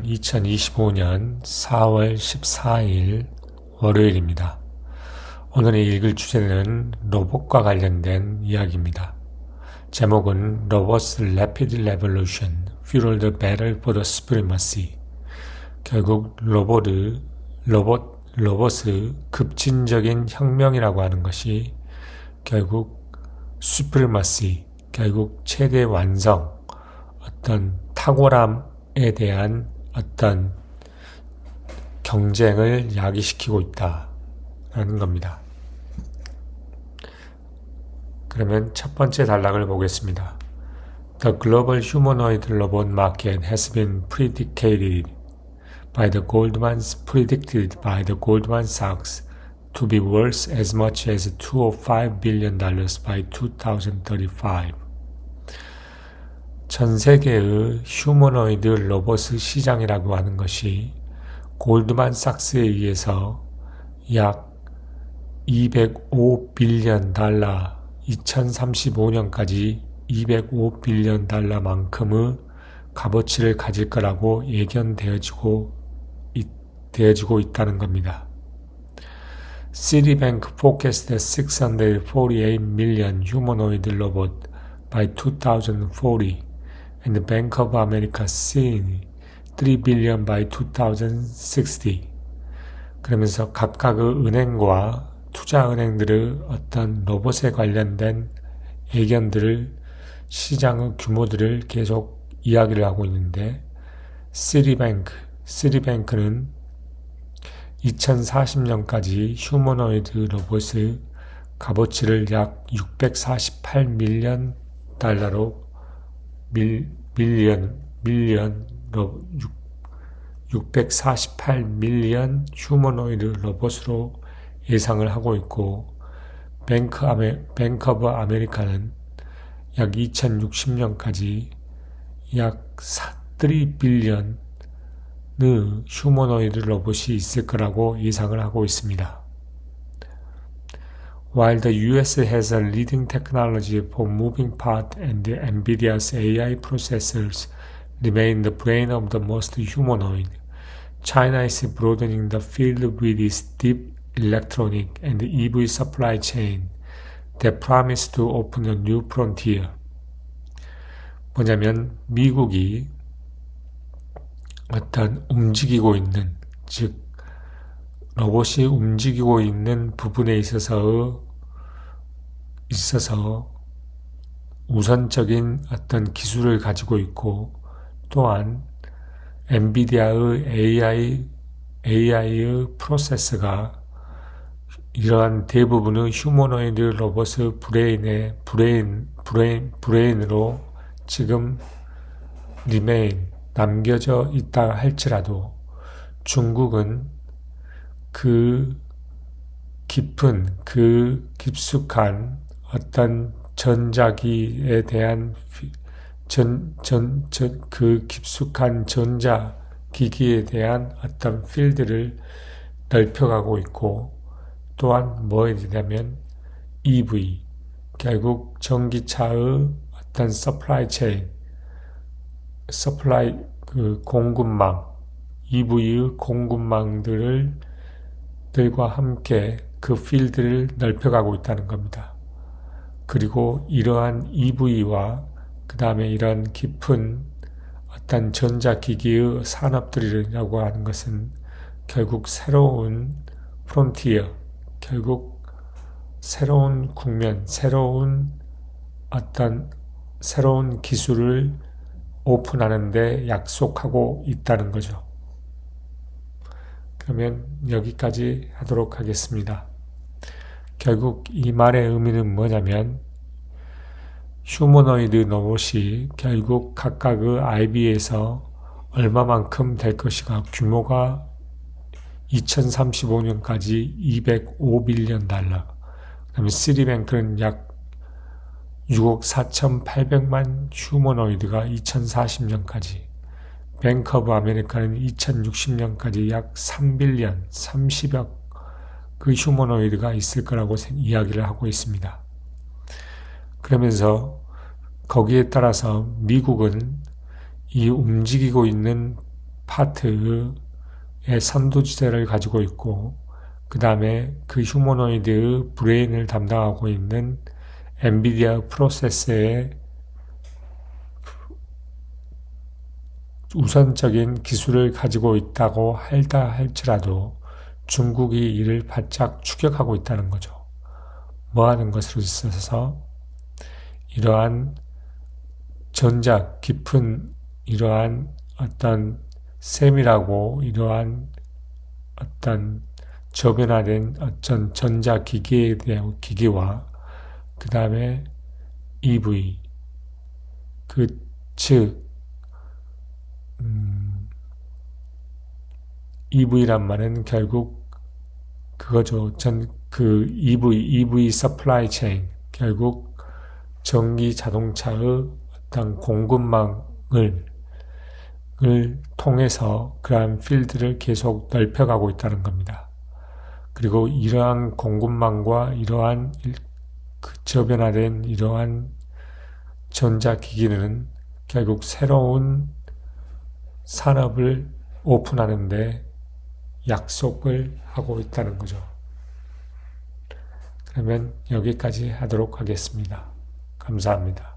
2025년 4월 14일 월요일입니다. 오늘 읽을 주제는 로봇과 관련된 이야기입니다. 제목은 Robots Rapid Revolution, Fueled Battle for the Supremacy. 결국 로봇의 급진적인 혁명이라고 하는 것이 결국 supremacy, 결국 최대 완성, 어떤 탁월함에 대한 어떤 경쟁을 야기시키고 있다라는 겁니다. 그러면 첫 번째 단락을 보겠습니다. The global humanoid robot market has been predicted by the Goldman Sachs to be worth as much as $205 billion by 2035. 전 세계의 휴머노이드 로봇 시장이라고 하는 것이 골드만삭스에 의해서 약 205 빌리언 달러, 2035년까지 205 빌리언 달러만큼의 값어치를 가질 거라고 예견되어지고 있다는 겁니다. Citibank forecast 648 million humanoid robot by 2040. and the Bank of America seeing 3 billion by 2060. 그러면서 각각의 은행과 투자은행들의 어떤 로봇에 관련된 예견들을 시장의 규모들을 계속 이야기를 하고 있는데 시티뱅크는 2040년까지 휴머노이드 로봇의 값어치를 약 648 밀리언 달러로 648 밀리언 휴머노이드 로봇으로 예상을 하고 있고 뱅크 오브 아메리카는 약 2060년까지 약 3 빌리언의 휴머노이드 로봇이 있을 거라고 예상을 하고 있습니다. While the US has a leading technology for moving part and NVIDIA's AI processors remain the brain of the most humanoid, China is broadening the field with its deep electronic and EV supply chain that promise to open a new frontier. 뭐냐면 미국이 어떤 움직이고 있는, 즉 로봇이 움직이고 있는 부분에 있어서 우선적인 어떤 기술을 가지고 있고 또한 엔비디아의 AI의 프로세서가 이러한 대부분의 휴머노이드 로봇의 브레인으로 지금 남겨져 있다 할지라도 중국은 그 깊숙한 어떤 전자기에 대한 그 깊숙한 전자기기에 대한 어떤 필드를 넓혀가고 있고 또한 뭐에 되냐면 EV, 결국 전기차의 어떤 공급망, EV의 공급망들과 함께 그 필드를 넓혀가고 있다는 겁니다. 그리고 이러한 EV와 그 다음에 이런 깊은 어떤 전자기기의 산업들이라고 하는 것은 결국 새로운 프론티어, 결국 새로운 국면, 새로운 기술을 오픈하는데 약속하고 있다는 거죠. 그러면 여기까지 하도록 하겠습니다. 결국 이 말의 의미는 뭐냐면 휴머노이드 로봇이 결국 각각의 IB에서 얼마만큼 될 것이가 규모가 2035년까지 205 빌리언 달러, 그 다음에 시티뱅크는 약 6억 4,800만 휴머노이드가 2040년까지, 뱅크 오브 아메리카는 2060년까지 약 3빌리언, 30억 그 휴머노이드가 있을 거라고 이야기를 하고 있습니다. 그러면서 거기에 따라서 미국은 이 움직이고 있는 파트의 선두주제를 가지고 있고, 그 다음에 그 휴머노이드의 브레인을 담당하고 있는 엔비디아 프로세서의 우선적인 기술을 가지고 있다고 할지라도 중국이 이를 바짝 추격하고 있다는 거죠. 뭐 하는 것으로 있어서 이러한 깊은 이러한 어떤 세밀하고 이러한 어떤 저변화된 어떤 전자기기에 대한 기기와 그 다음에 EV 즉 EV란 말은 결국 그거죠. EV 서플라이 체인 결국 전기 자동차의 어떤 공급망을 통해서 그러한 필드를 계속 넓혀가고 있다는 겁니다. 그리고 이러한 공급망과 이러한 저변화된 이러한 전자기기는 결국 새로운 산업을 오픈하는데 약속을 하고 있다는 거죠. 그러면 여기까지 하도록 하겠습니다. 감사합니다.